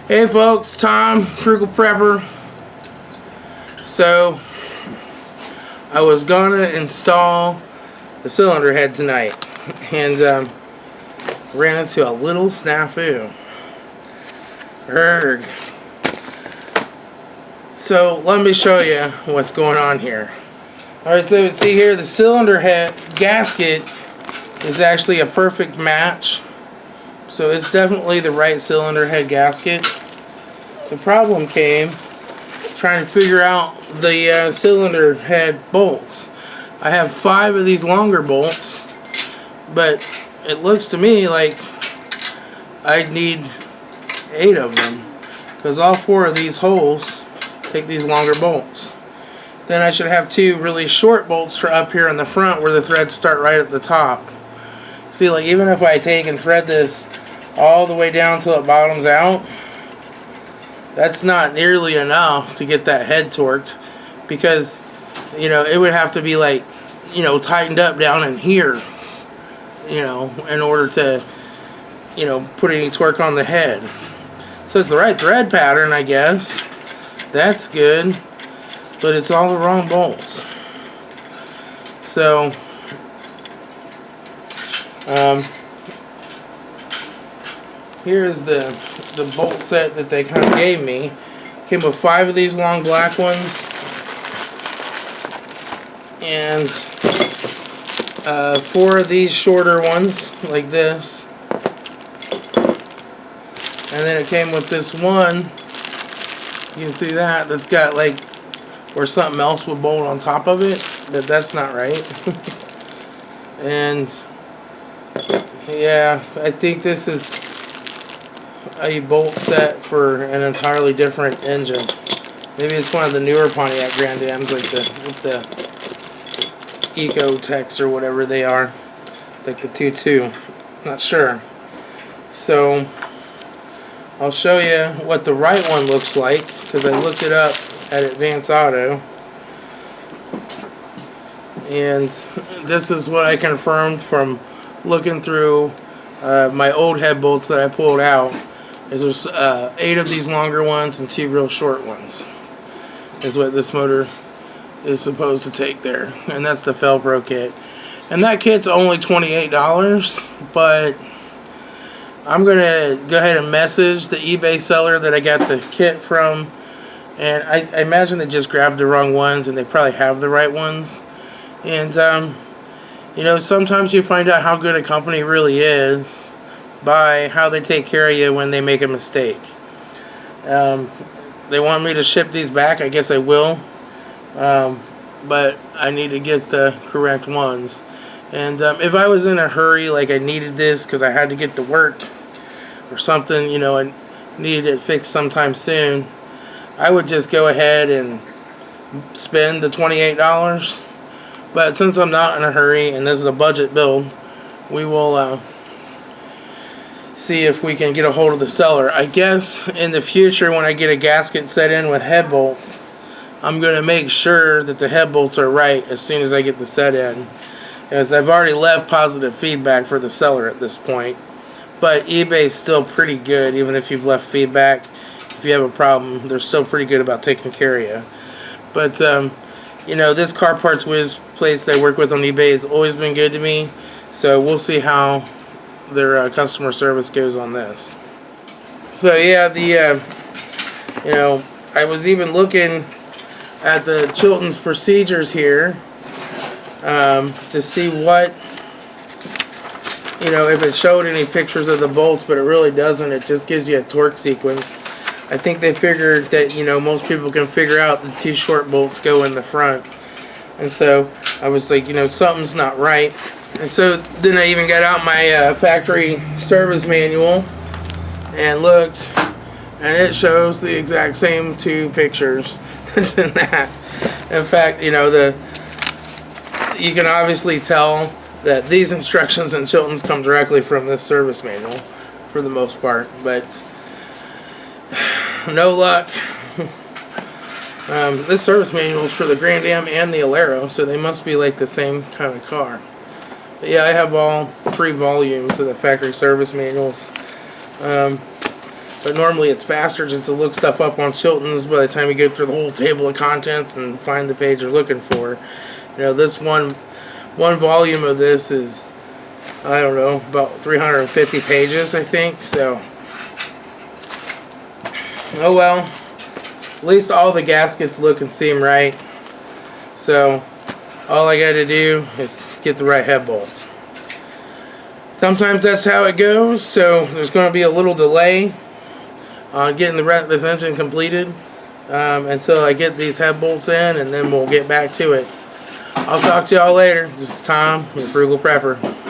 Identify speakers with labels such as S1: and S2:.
S1: Hey folks, Tom, Frugal Prepper. So, I was gonna install the cylinder head tonight, and ran into a little snafu. Erg. So, let me show you what's going on here. Alright, so see here, the cylinder head gasket is actually a perfect match. So it's definitely the right cylinder head gasket. The problem came trying to figure out the cylinder head bolts. I have 5 of these longer bolts, but it looks to me like I need 8 of them, because all 4 of these holes take these longer bolts. Then I should have 2 really short bolts for up here in the front where the threads start right at the top. See, like even if I take and thread this all the way down till it bottoms out, that's not nearly enough to get that head torqued, because you know it would have to be like, you know, tightened up down in here, you know, in order to, you know, put any torque on the head. So it's the right thread pattern, I guess. That's good, but it's all the wrong bolts. So here's the bolt set that they kind of gave me. Came with 5 of these long black ones and 4 of these shorter ones like this, and then it came with this one. You can see that's got like where something else would bolt on top of it, but that's not right. And yeah, I think this is a bolt set for an entirely different engine. Maybe it's one of the newer Pontiac Grand Ams, like the Eco Techs or whatever they are, like the 2.2. Not sure. So I'll show you what the right one looks like, because I looked it up at Advance Auto, and this is what I confirmed from looking through my old head bolts that I pulled out. There's 8 of these longer ones and 2 real short ones is what this motor is supposed to take there, and that's the Felpro kit. And that kit's only $28, but I'm gonna go ahead and message the eBay seller that I got the kit from, and I imagine they just grabbed the wrong ones, and they probably have the right ones. And you know, sometimes you find out how good a company really is by how they take care of you when they make a mistake. They want me to ship these back. I guess I will, but I need to get the correct ones. And if I was in a hurry, like I needed this because I had to get to work or something, you know, and needed it fixed sometime soon, I would just go ahead and spend the $28. But since I'm not in a hurry and this is a budget build, we will see if we can get a hold of the seller. I guess in the future, when I get a gasket set in with head bolts, I'm going to make sure that the head bolts are right as soon as I get the set in, as I've already left positive feedback for the seller at this point. But eBay's still pretty good, even if you've left feedback. If you have a problem, they're still pretty good about taking care of you. But you know, this Car Parts Wiz place I work with on eBay has always been good to me, so we'll see how their customer service goes on this. So yeah, you know, I was even looking at the Chilton's procedures here to see what, you know, if it showed any pictures of the bolts, but it really doesn't. It just gives you a torque sequence. I think they figured that, you know, most people can figure out the 2 short bolts go in the front. And so I was like, you know, something's not right. And so then I even got out my factory service manual and looked, and it shows the exact same 2 pictures as in that. In fact, you know, you can obviously tell that these instructions in Chilton's come directly from this service manual for the most part, but no luck. This service manual is for the Grand Am and the Alero, so they must be like the same kind of car. But yeah, I have all 3 volumes of the factory service manuals. but normally it's faster just to look stuff up on Chilton's by the time you go through the whole table of contents and find the page you're looking for. You know, this one volume of this is, I don't know, about 350 pages, I think. So, oh well. At least all the gaskets look and seem right. So, all I got to do is get the right head bolts. Sometimes that's how it goes. So, there's going to be a little delay on getting this engine completed until I get these head bolts in, and then we'll get back to it. I'll talk to y'all later. This is Tom, the Frugal Prepper.